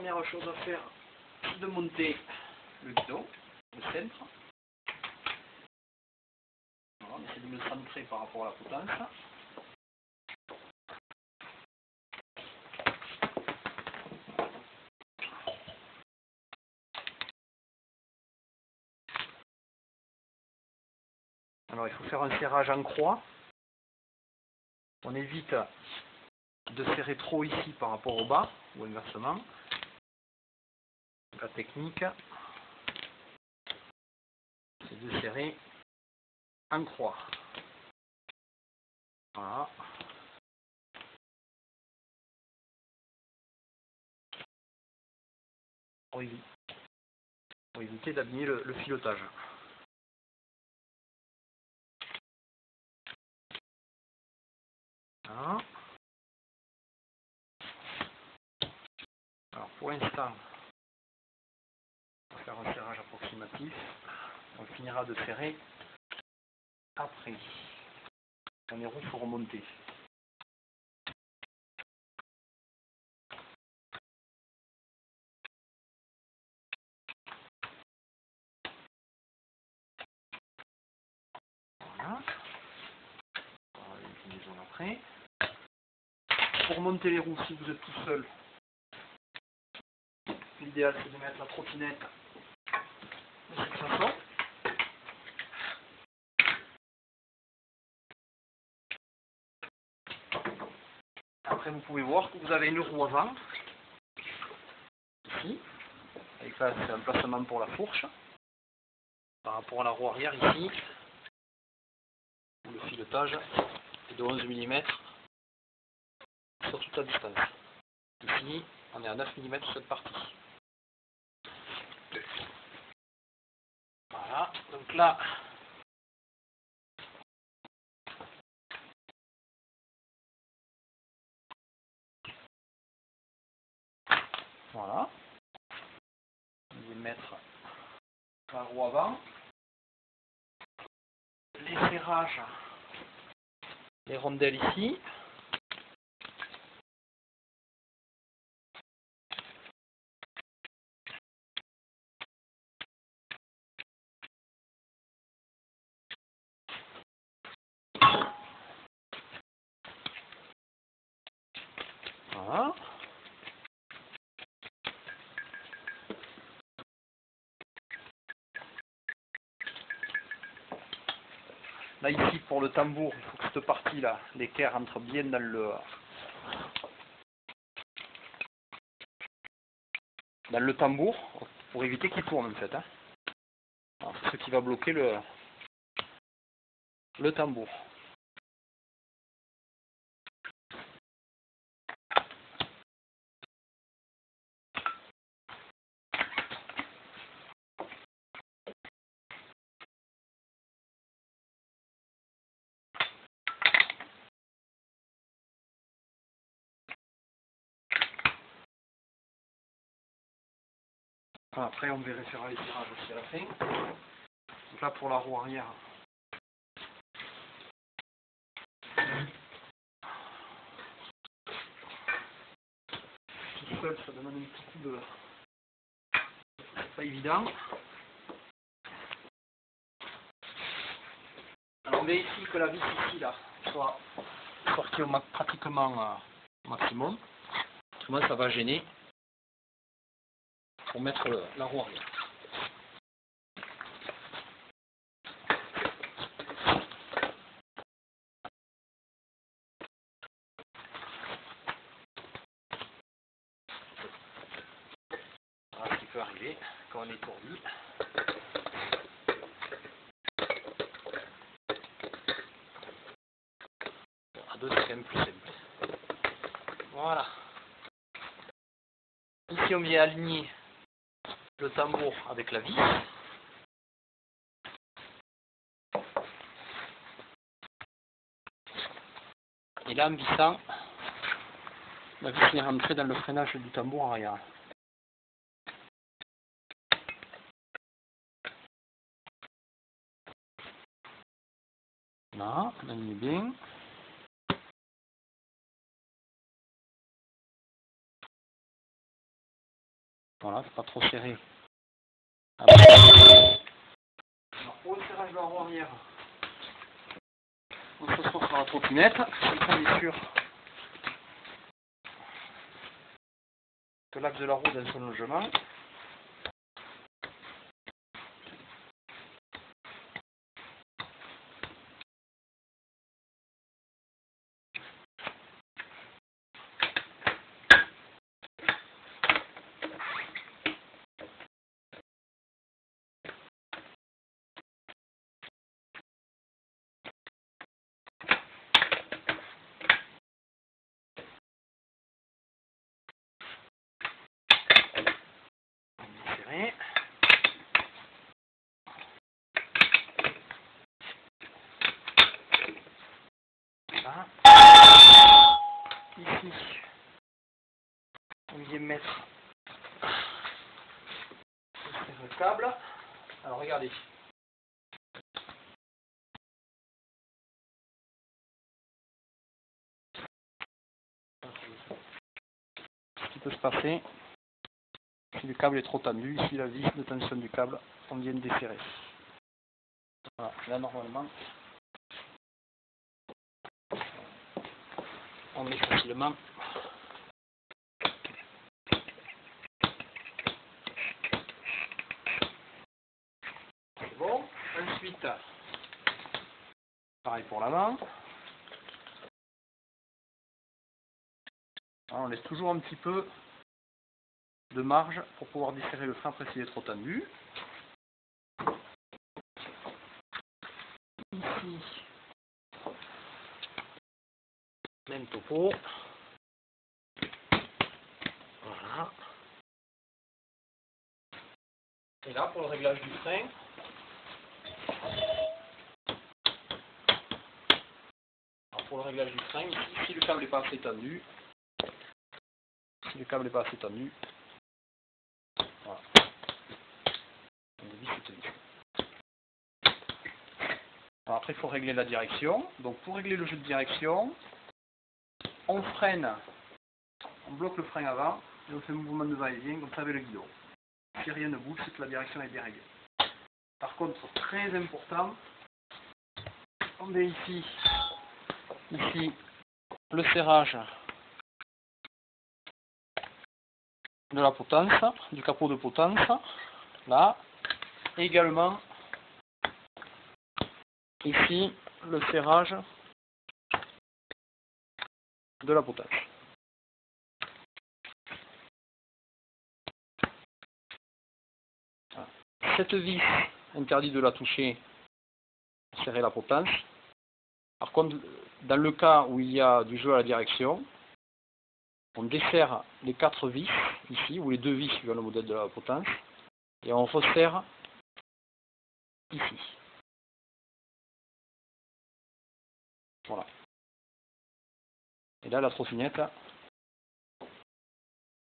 première chose à faire, c'est de monter le guidon, le centre. Voilà, on essaie de le centrer par rapport à la potence. Alors il faut faire un serrage en croix. On évite de serrer trop ici par rapport au bas, ou inversement. La technique, c'est de serrer en croix. Voilà. Pour éviter d'abîmer le filetage. Voilà. Alors pour l'instant, on va faire un serrage approximatif. On finira de serrer après. Quand les roues seront montées. Voilà. On va une combinaison après. Pour monter les roues, si vous êtes tout seul, l'idéal c'est de mettre la trottinette de cette façon. Après vous pouvez voir que vous avez une roue avant, ici, avec là c'est un placement pour la fourche. Par rapport à la roue arrière ici, où le filetage est de 11 mm sur toute la distance. Ici, on est à 9 mm sur cette partie. Voilà, donc là, voilà, on va mettre la roue avant, les serrages, les rondelles ici. Voilà. Là ici pour le tambour, il faut que cette partie là, l'équerre entre bien dans le tambour pour éviter qu'il tourne en fait. Hein. C'est ce qui va bloquer le tambour. Après on vérifiera les tirages aussi à la fin. Donc là pour la roue arrière. Tout seul ça demande un petit coup de... C'est pas évident. Alors on vérifie que la vis ici là soit sortie pratiquement au maximum. Autrement ça va gêner pour mettre la roue arrière. Voilà ce qui peut arriver quand on est étourdi. À deux c'est quand même plus simple. Voilà. Ici on vient aligner le tambour avec la vis. Et là en vissant, la vis est rentrée dans le freinage du tambour arrière. Là, on aligne bien. Voilà, c'est pas trop serré. Alors, pour le serrage de la roue arrière, on se retrouve sur la trottinette. On est sûr que l'axe de la roue dans son logement. Serré. Voilà. Ici, on vient mettre le câble. Alors regardez. Ce qui peut se passer, si le câble est trop tendu, ici la vis de tension du câble, on vient de desserrer. Voilà, là normalement, on met facilement. C'est bon. Ensuite, pareil pour l'avant. On laisse toujours un petit peu de marge pour pouvoir desserrer le frein après s'il est trop tendu. Ici, même topo. Voilà. Et là, pour le réglage du frein, si le câble n'est pas assez tendu, voilà. Alors après, il faut régler la direction. Donc pour régler le jeu de direction, on freine, on bloque le frein avant et on fait un mouvement de va-et-vient comme ça avec le guidon. Si rien ne bouge, c'est que la direction est bien réglée. Par contre, très important, on est ici, le serrage de la potence, du capot de potence, là, et également ici le serrage de la potence. Voilà. Cette vis, interdit de la toucher pour serrer la potence. Par contre, dans le cas où il y a du jeu à la direction, on desserre les 4 vis ici, ou les 2 vis suivant le modèle de la potence, et on resserre ici. Voilà. Et là, la trottinette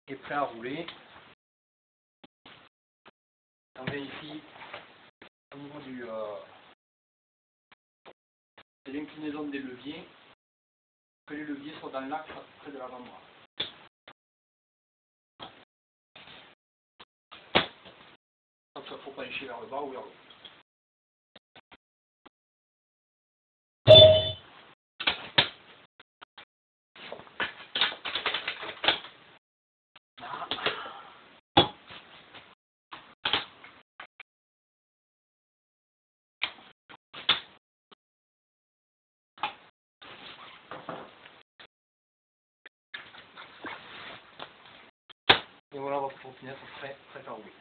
est prête à rouler. On vient ici au niveau de l'inclinaison des leviers, que les leviers soient dans l'axe près de l'avant-bras. Donc il ne faut pas lécher vers le bas ou vers le haut. Et voilà votre trottinette prête à rouler.